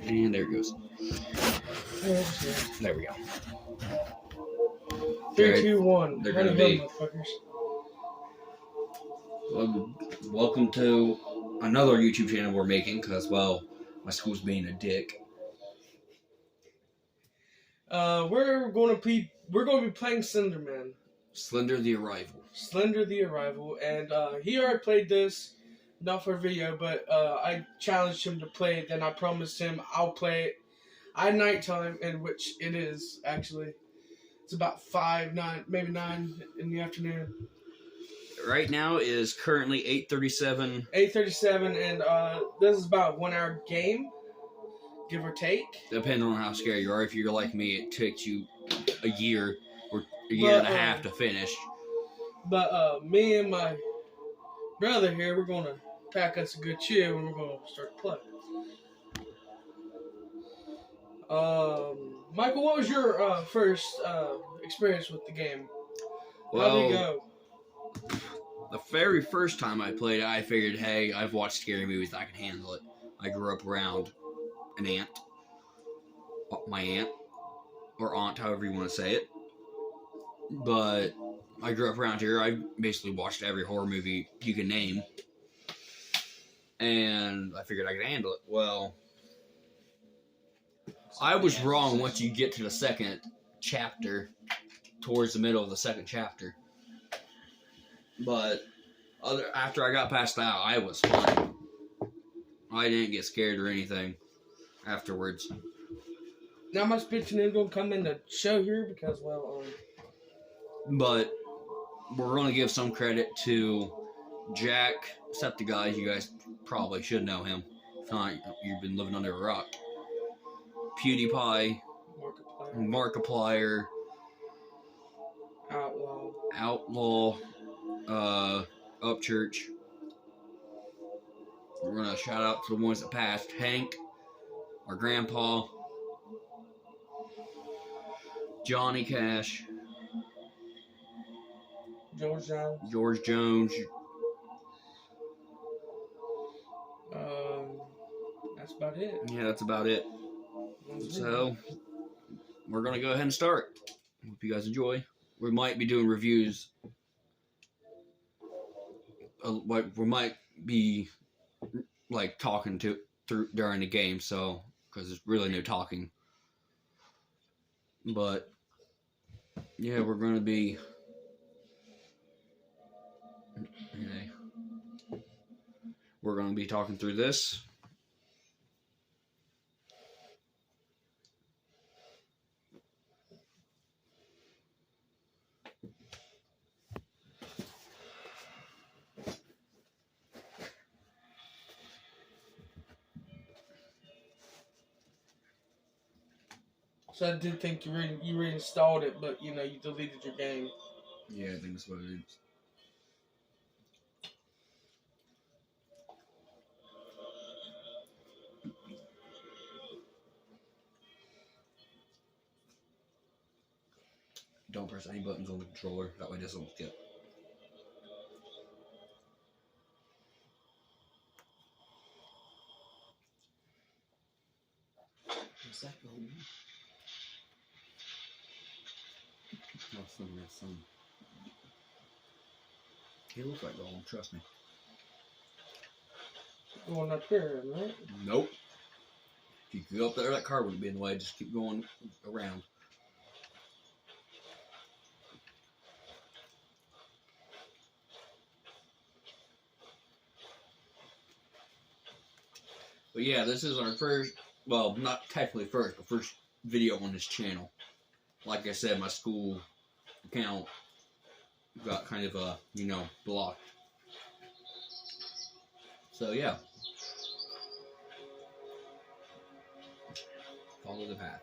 And there it goes. There we go. 3, 2, 1. They're gonna be. Welcome to another YouTube channel we're making because, well, my school's being a dick. We're going to be playing Slender Man. Slender the Arrival. Slender the Arrival, and he already played this, not for a video, but I challenged him to play it. Then I promised him I'll play it at nighttime, in which it is actually. It's about 9 in the afternoon. Right now is currently 8:37. 8:37, and this is about a 1 hour game, give or take. Depending on how scared you are. If you're like me, it takes you a year or a year and a half to finish. But me and my brother here, we're gonna pack us a good chill and we're gonna start playing. Michael, what was your first experience with the game? Well, how did it go? The very first time I played it, I figured, hey, I've watched scary movies, I can handle it. I grew up around an aunt, my aunt, or aunt, however you want to say it. But I grew up around here. I basically watched every horror movie you can name. And I figured I could handle it. Well, I was wrong once you get to the second chapter, towards the middle of the second chapter. But after I got past that, I was fine. I didn't get scared or anything afterwards. Not much bitching is going to come in the show here because, well, But we're going to give some credit to Jack, Septiceye. You guys probably should know him. If not, you've been living under a rock. PewDiePie, Markiplier, Outlaw, Upchurch. We're going to shout out to the ones that passed. Hank, our grandpa, Johnny Cash, George Jones. That's about it. Yeah, that's about it. So, we're going to go ahead and start. Hope you guys enjoy. We might be doing reviews. We might be, like, talking through during the game, so, because there's really no talking. But, yeah, we're going to be... We're going to be talking through this. So I did think you reinstalled it, but you deleted your game. Yeah, I think that's what it is. Don't press any buttons on the controller. That way it doesn't skip. What's that going on? Oh, some. It looks like Golem, trust me. Going up there, right? Nope. If you could go up there, that car wouldn't be in the way. Just keep going around. But yeah, this is our first, well, not technically first, but first video on this channel. Like I said, my school account got kind of, blocked. So yeah. Follow the path.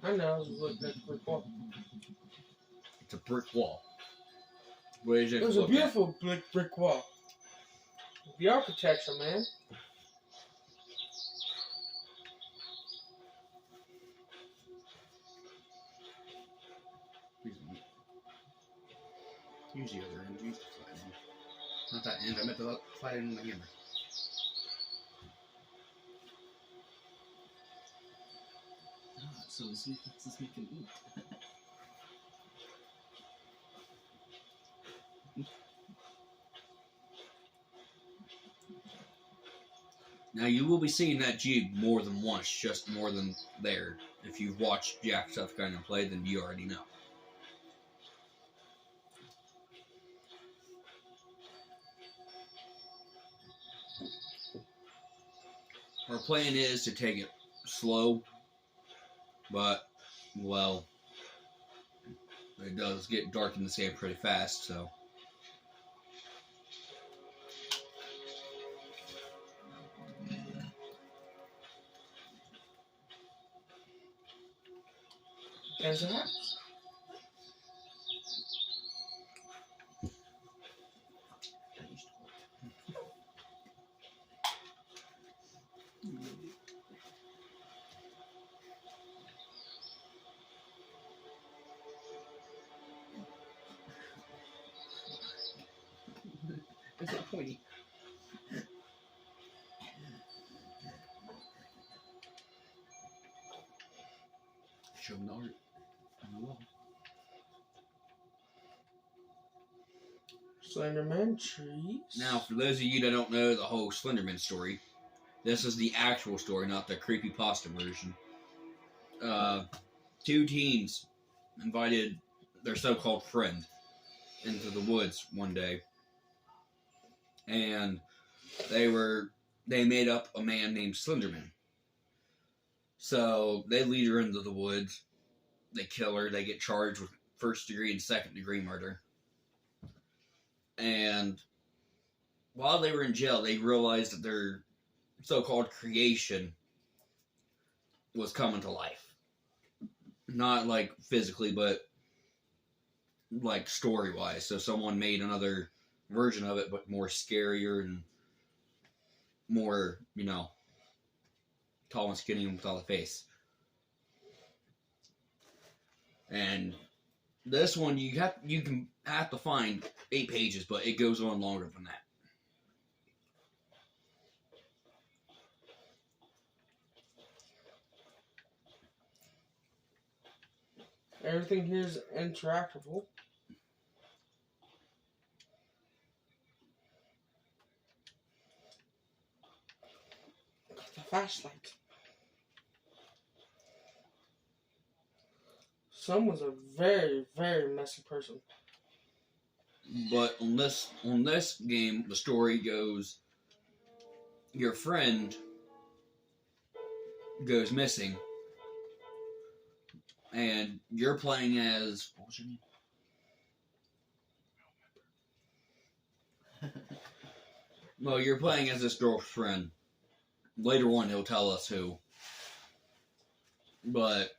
I know, look, that's a brick wall. It's a brick wall. What is it? It was a beautiful brick wall. The architecture, man. Use the other end. Use the flat end. Not that end. I meant the flat end on the hammer. So this is making eat. Now you will be seeing that Jeep more than once, just more than there. If you've watched Jacksepticeye play, then you already know. Our plan is to take it slow, but, well, it does get dark in this game pretty fast, so. There's that. Is it pointy? Show them the art on the wall. Slenderman trees. Now, for those of you that don't know the whole Slenderman story, this is the actual story, not the creepypasta version. Two teens invited their so-called friend into the woods one day, and they made up a man named Slenderman. So they lead her into the woods, they kill her, they get charged with first-degree and second-degree murder. And while they were in jail, they realized that their so-called creation was coming to life. Not like physically, but like story-wise. So someone made another version of it, but more scarier and more, tall and skinny without a face. And this one, you can have to find 8 pages, but it goes on longer than that. Everything here is interactable. Got the flashlight. Someone's a very, very messy person. But on this game, the story goes, your friend goes missing, and you're playing as, what was your name? Well, you're playing as this girl's friend. Later on, he'll tell us who. But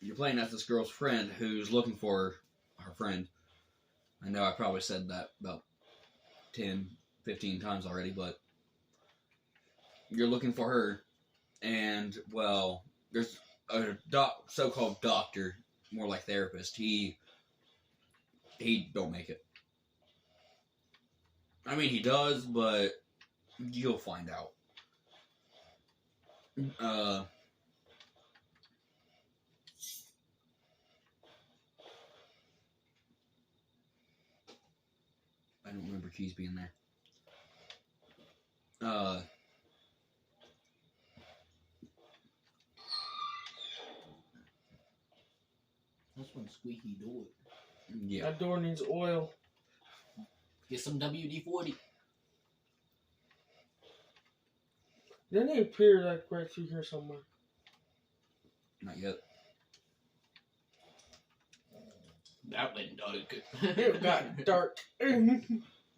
you're playing as this girl's friend who's looking for her friend. I know I probably said that about 10, 15 times already, but you're looking for her, and, well, there's a so-called doctor, more like therapist. He don't make it. I mean, he does, but you'll find out. I don't remember keys being there. That's one squeaky door. Yeah. That door needs oil. Get some WD-40. Didn't he appear like right through here somewhere? Not yet. That went dark. It got dark.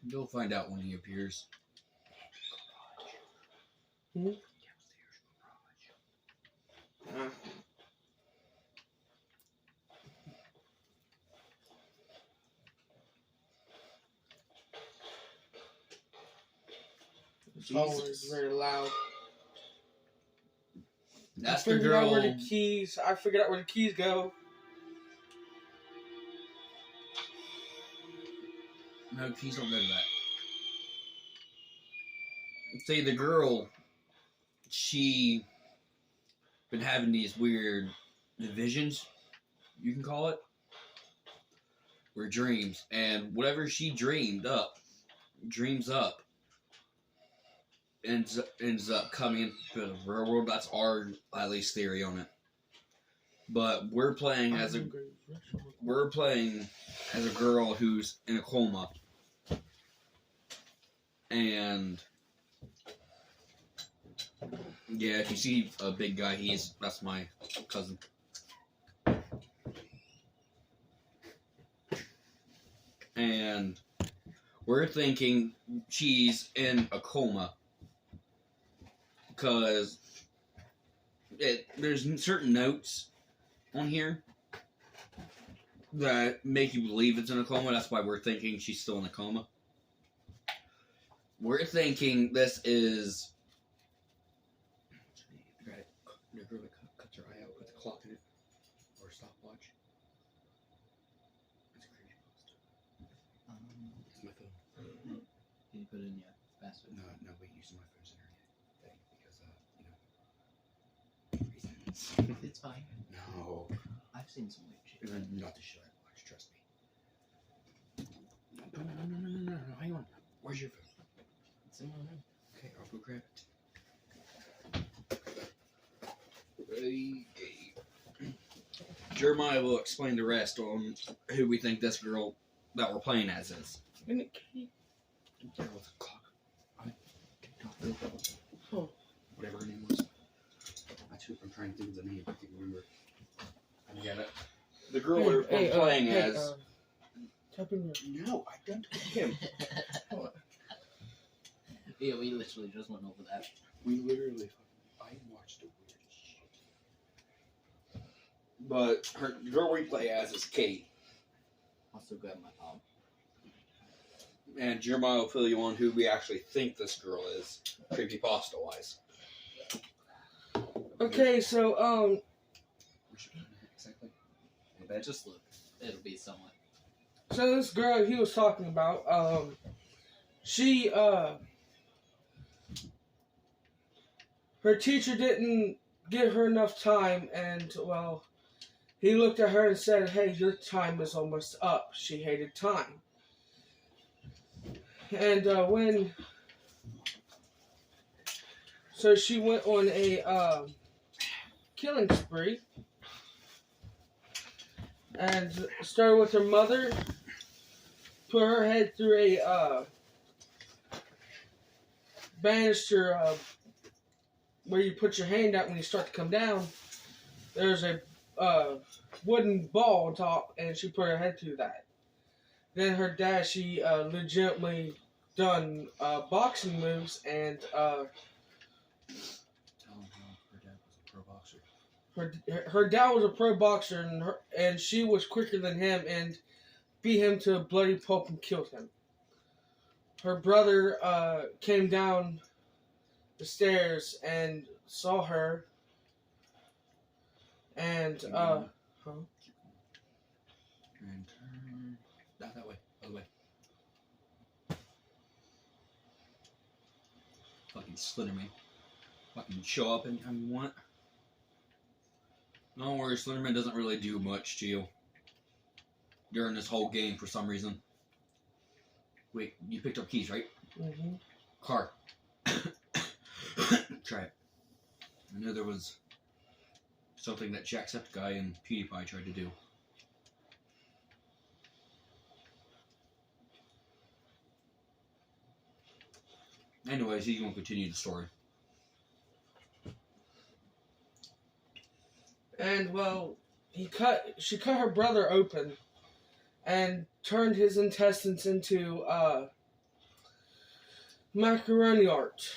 You'll find out when he appears. Hmm? It's always very loud. That's I the figured out girl. where the keys. I figured out where the keys go. No, keys don't go to that. See, the girl, she been having these weird visions, you can call it, were dreams, and whatever she dreams up, ends up coming into the real world. That's our at least theory on it. But we're playing as a girl who's in a coma, and yeah, if you see a big guy, that's my cousin. And we're thinking she's in a coma because there's certain notes on here that make you believe it's in a coma. That's why we're thinking she's still in a coma. We're thinking this is the girl that cuts her eye out with a clock in it or a stopwatch. It's a creepy post. It's my phone. Can you put it in your password? No, wait, using my phone's internet thing because reasons. It's fine. No, I've seen some weird shit. not the shit I watch. Trust me. No. Hang on. Where's your phone? It's in my room. Okay, I'll go grab it. Jeremiah will explain the rest on who we think this girl that we're playing as is. And it keep- There was a clock. Oh. Whatever her name was. I'm trying to think of the name. I can't remember. I get it. The girl we're playing as. Tap in your- No, I don't told him. Yeah, we literally just went over that. We literally. I watched the weirdest shit. But the girl we play as is Kate. I'll still grab my palm. And Jeremiah will fill you on who we actually think this girl is, creepypasta wise. Okay, so Exactly. But just look. It'll be somewhat. so this girl he was talking about, she her teacher didn't give her enough time, and well, he looked at her and said, "Hey, your time is almost up." She hated time, and so she went on a killing spree. And started with her mother, put her head through a banister where you put your hand out when you start to come down. There's a wooden ball on top, and she put her head through that. Then her dad, she legitimately done boxing moves, and her dad was a pro boxer, and she was quicker than him and beat him to a bloody pulp and killed him. Her brother came down the stairs and saw her, and And not that way, other way. Fucking Slender Man. Fucking show up anytime you want. Don't worry, Slenderman doesn't really do much to you during this whole game for some reason. Wait, you picked up keys, right? mm-hmm. Car. Try it. I know there was something that Jacksepticeye and PewDiePie tried to do. Anyways, he's going to continue the story. And well, she cut her brother open and turned his intestines into macaroni art,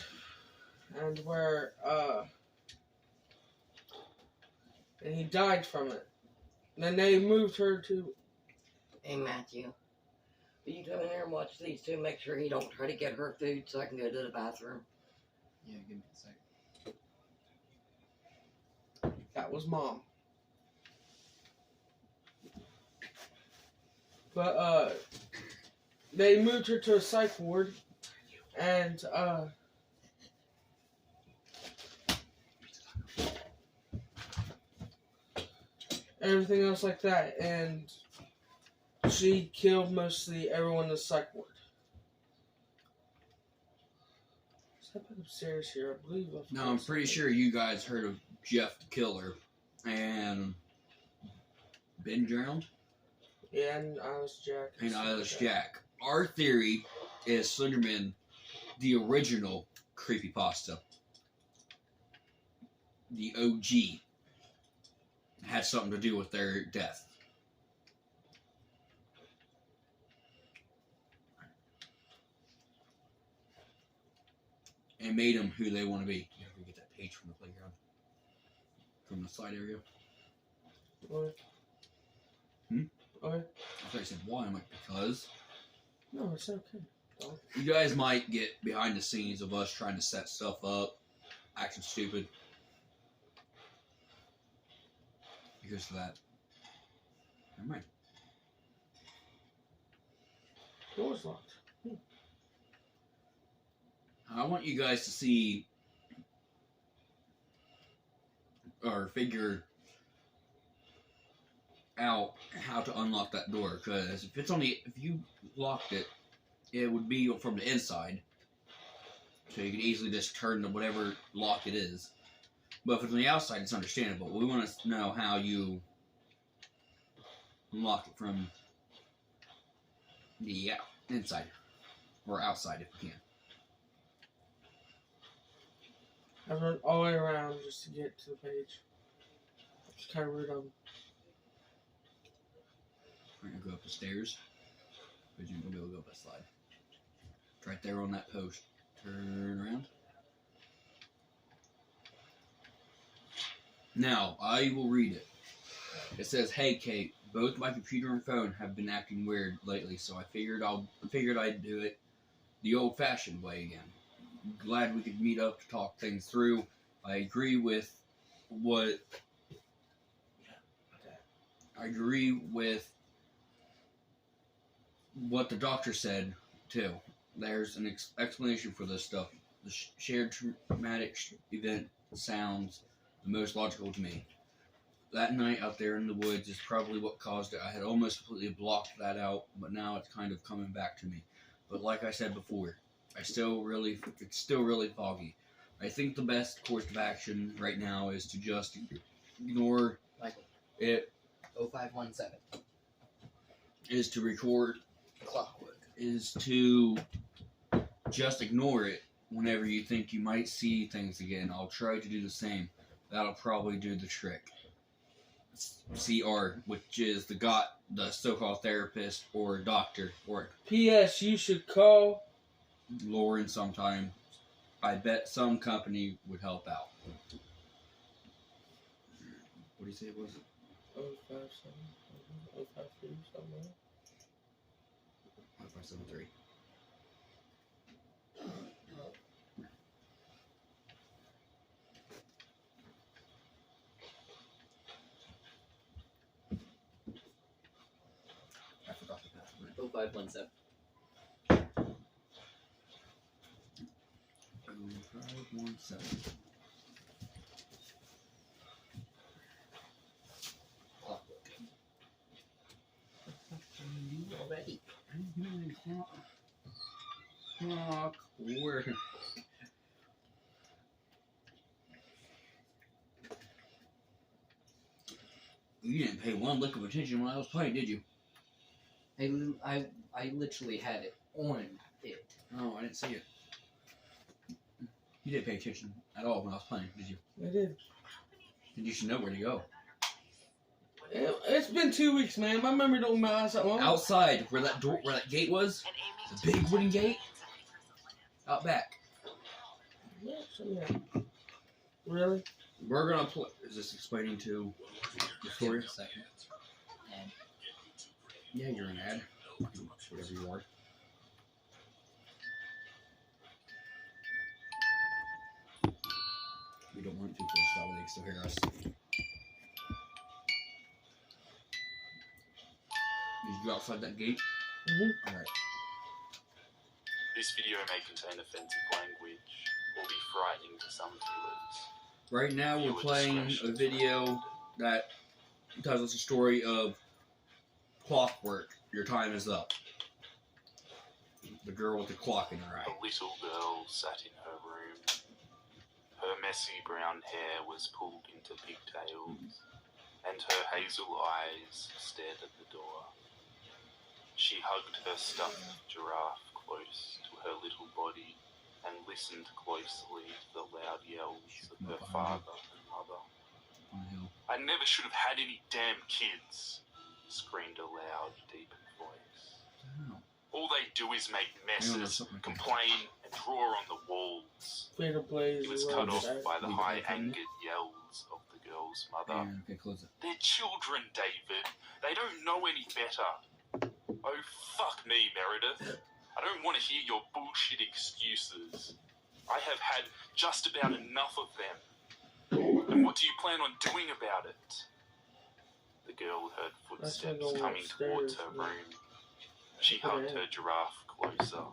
and and he died from it. And then they moved her to. Hey, Matthew, will you come in here and watch these two? Make sure he don't try to get her food so I can go to the bathroom. Yeah, give me a sec. That was Mom. But they moved her to a psych ward, and everything else like that, and she killed mostly everyone in the psych ward. Step upstairs here, I believe. Now, I'm pretty sure you guys heard of Jeff the Killer and Ben drowned Yeah, and Eyeless Jack. and Eyeless Jack. Our theory is Slenderman, the original creepypasta, the OG, had something to do with their death. And made them who they want to be. You have to get that page from the playground. From the side area. What? Hmm? Okay. I thought you said why. I'm like, because. No, it's okay. Don't. You guys might get behind the scenes of us trying to set stuff up, acting stupid. Because of that. Never mind. Door's locked. I want you guys to see or figure out how to unlock that door, because if you locked it, it would be from the inside, so you can easily just turn to whatever lock it is. But if it's on the outside, it's understandable. We want to know how you unlock it from the inside or outside if you can. I run all the way around just to get to the page. It's kind of weird. We're gonna go up the stairs, but you're gonna be able to go up that slide. It's right there on that post. Turn around. Now I will read it. It says, "Hey Kate, both my computer and phone have been acting weird lately, so I figured I'd do it the old-fashioned way again. Glad we could meet up to talk things through. I agree with what the doctor said too. There's an explanation for this stuff. The shared traumatic event sounds the most logical to me. That night out there in the woods is probably what caused it. I had almost completely blocked that out, but now it's kind of coming back to me. But like I said before, it's still really foggy. I think the best course of action right now is to just ignore Michael, it. 0517. Is to record. Clockwork. Is to just ignore it whenever you think you might see things again. I'll try to do the same. That'll probably do the trick. CR, which is the so-called therapist or doctor or P.S. You should call Lauren sometime. I bet some company would help out. What do you say it was? 057, 053, something. 1573. I forgot the password. 0517. 0517. Clockwork. You already. Clockwork. You didn't pay one lick of attention when I was playing, did you? I literally had it on it. No, I didn't see it. You didn't pay attention at all when I was playing, did you? I did. Then you should know where to go. It's been 2 weeks, man. My memory don't last that long. Outside, where that gate was, the big wooden gate, out back. Yeah, so yeah. Really? We're gonna play. Is this explaining to Victoria? Second. And Yeah, you're an ad. Whatever you are. We don't want it too close, that way they can still hear us. Did you go outside that gate? Mm-hmm. Alright. This video may contain offensive language or be frightening to some viewers. Right now we're playing a video that tells us a story of clockwork. Your time is up. The girl with the clock in her eye. A little girl sat in her room. Her messy brown hair was pulled into pigtails, and her hazel eyes stared at the door. She hugged her stuffed giraffe close to her little body and listened closely to the loud yells of her father and mother. I never should have had any damn kids, screamed a loud, deep voice. All they do is make messes, complain, and draw on the walls. He was cut off by the high-angered yells of the girl's mother. Okay, close it. They're children, David. They don't know any better. Oh, fuck me, Meredith. I don't want to hear your bullshit excuses. I have had just about enough of them. And what do you plan on doing about it? The girl heard footsteps coming towards her room. She hugged her giraffe closer.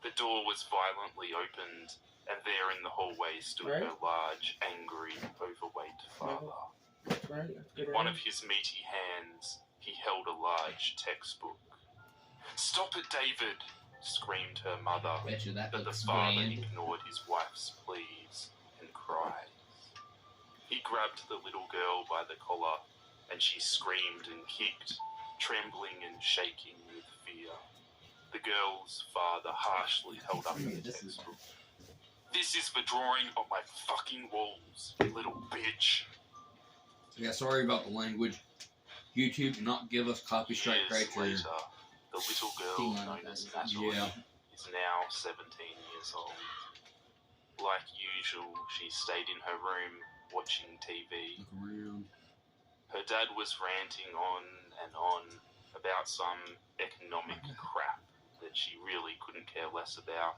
The door was violently opened, and there in the hallway stood her large, angry, overweight father. One of his meaty hands, he held a large textbook. "Stop it, David!" screamed her mother, but the father ignored his wife's pleas and cries. He grabbed the little girl by the collar, and she screamed and kicked, trembling and shaking with fear. The girl's father harshly held up the textbook. "This is for drawing on my fucking walls, you little bitch." Yeah, sorry about the language. YouTube did not give us copy strike Years criteria. later, the little girl known as Natalie is now 17 years old. Like usual, she stayed in her room watching TV. Look around. Her dad was ranting on and on about some economic crap that she really couldn't care less about,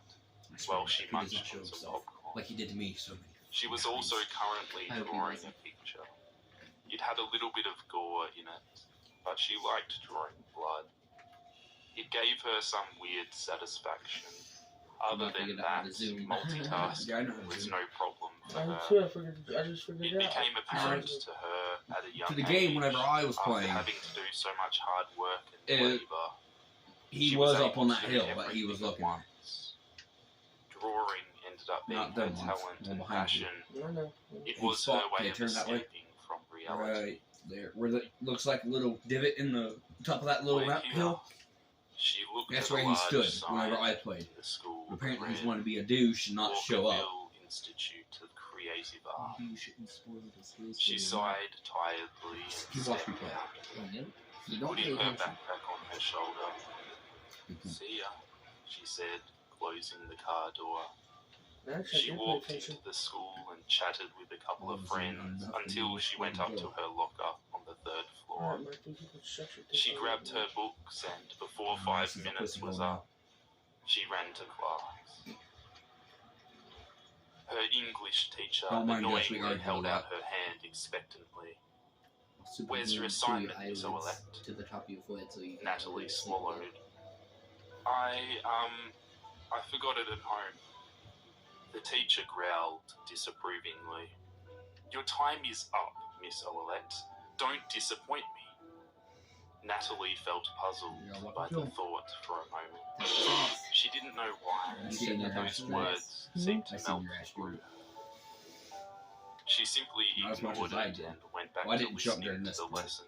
while she munched on some popcorn. Like he did to me so many. She was also currently drawing a picture. It had a little bit of gore in it, but she liked drawing blood. It gave her some weird satisfaction. Other than that, multitasking was no problem for her. I just figured It it out. became apparent to her at a young To the game age, whenever I was after playing, having to do so much hard work and It- labour, he she was up able on to that do hill that he was everything at looking at. once. Drawing ended up being Not her them ones, talent one and behind you. passion. I know. It Hey, was Spock, her way can you of turn that way? escaping from reality. Right there, where it looks like a little divot in the top of that little We're here. hill. She looked That's at a where he large stood sign whenever I played. in the school But apparently that he's read, wanted to be a douche and not show up. Walkerville Institute of Creative Art. Maybe you shouldn't spoil the skills. She sighed tiredly and He watched me stepped play. out, You don't pay putting her attention. backpack on her shoulder. "See ya," she said, closing the car door. Actually, She I did pay walked attention. into the school and chatted with a couple of friends until she went up to her locker on the third floor. Alright, my physical structure takes She a grabbed little her books and before This 5 is a minutes pussy was hole. up, she ran to class. Her English teacher Don't mind us, we annoyingly already held held out out. her hand expectantly. Super "Where's your good to assignment, eyelids Miss Ouellette?" to the top of your forehead so you can Natalie sleep. swallowed. I forgot it at home." The teacher growled disapprovingly. "Your time is up, Miss Ouellette. Don't disappoint me." Natalie felt puzzled Yeah, what by the the hell? thought for a moment. Yes. She didn't know why. I seen your Those ass. words seemed I to seen melt your ass, through dude. her. She simply Not as much ignored as I it did. and went back Well, I to didn't jump listening during to this the part. lesson,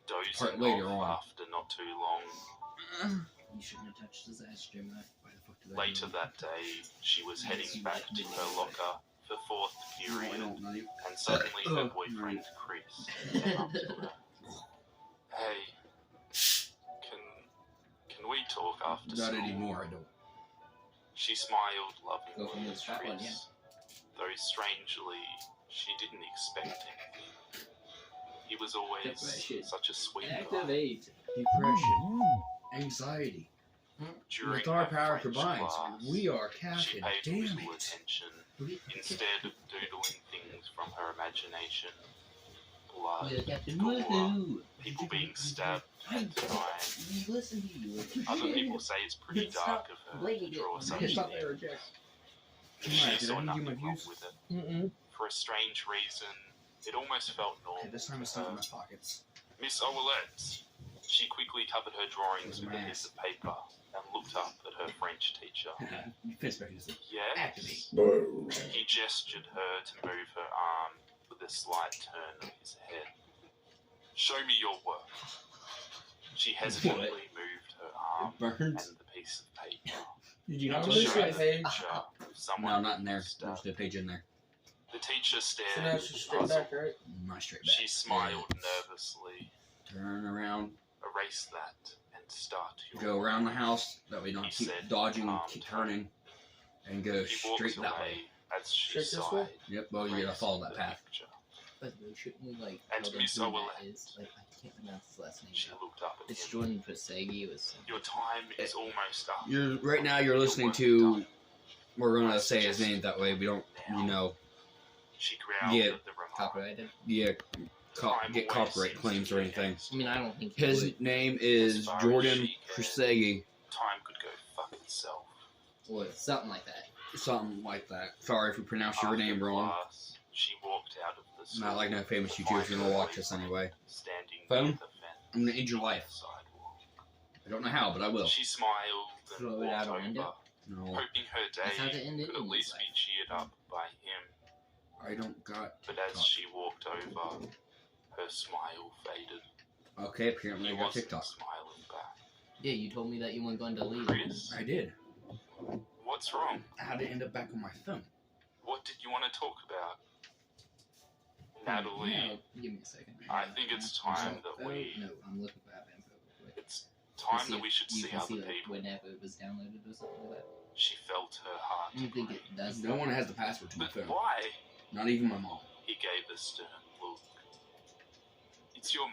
dozing Part later off on. after not too long. You shouldn't have touched his ass, Gemini. Why the fuck did I Later do that day, she was heading back to her locker for fourth No, I period, don't know you. and suddenly her boyfriend Chris came up to her. "Hey, can we talk after Not school?" anymore, I don't. She smiled Go from lovingly the at strap on, Chris, though strangely she didn't expect anything. He was always Depression. such a sweet guy. Activate. Depression, anxiety. During With our her power French combined, class, we are she Captain. paid Damn little it. attention. Instead of doodling things from her imagination, blood, We're Captain gore, Woohoo! people being stabbed and dying. We listen to you. Other people say it's pretty dark of her to draw such It's not things. there, Jack. She Did I saw give you my nothing wrong views? with it. Mm-mm. For a strange reason, It almost felt normal. Okay, this time it's not in my pockets. Miss Owlette. She quickly covered her drawings Where's with my a piece of paper and looked up at her French teacher. You fist pregnancy. Yes. He gestured her to move her arm with a slight turn of his head. Show me your work. She hesitantly moved her arm It burns. and the piece of paper. Did you I'm not gonna touch show it? you page. Someone No, not in there. stuck. There's no page in there. The teacher stared. So now she's straight puzzled. back, right? Not straight back. She smiled nervously. Turn around. Erase that and start your Go around the house. That way you don't He keep said, dodging, calm keep down. turning. And go He walked straight that way. away as she Straight this sighed. way? Yep, well, you gotta follow that path. Picture. By the way, shouldn't we like And tell them Miss who Owlette. that is? Like, I can't pronounce his last name. She Though. looked up at It's him. Jordan Pasegi. Was Your time is almost up. You're right now. You're Your listening work to. done. We're gonna say his name that way. We don't, you know, She growled Yeah. at the remark. copyrighted. yeah, Time get always copyright seems claims to or be anything. against I mean, I don't think he His would. name is As far as Jordan she can. Prisegi. Time could go fuck itself. Or something like that. Something like that. Sorry if we pronounced your After name wrong. class, she walked out of the school. Not like no famous to YouTubers find gonna her watch this boyfriend anyway. Standing Phone? near the fence I'm gonna end your on the life. sidewalk. I don't know how, but I will. She smiled and Throw it walked out a over, window? No, hoping her That's how to day end it could at in least life. be cheered up by him. I don't got. But as she walked over, her smile faded. Okay, apparently He I got wasn't TikTok. smiling back. Yeah, you told me that you weren't going to leave. Chris, I did. what's wrong? How did it end up back on my phone? What did you want to talk about? Natalie, No, give me a second. I think it's time that we. No, I'm looking for app info real quick. It's time See that if we should you see can other see, like, people. whenever it was downloaded or something like that. She felt her heart. I don't think it does. No one has the password to my But phone. why? Not even my mom. He gave a stern look. It's your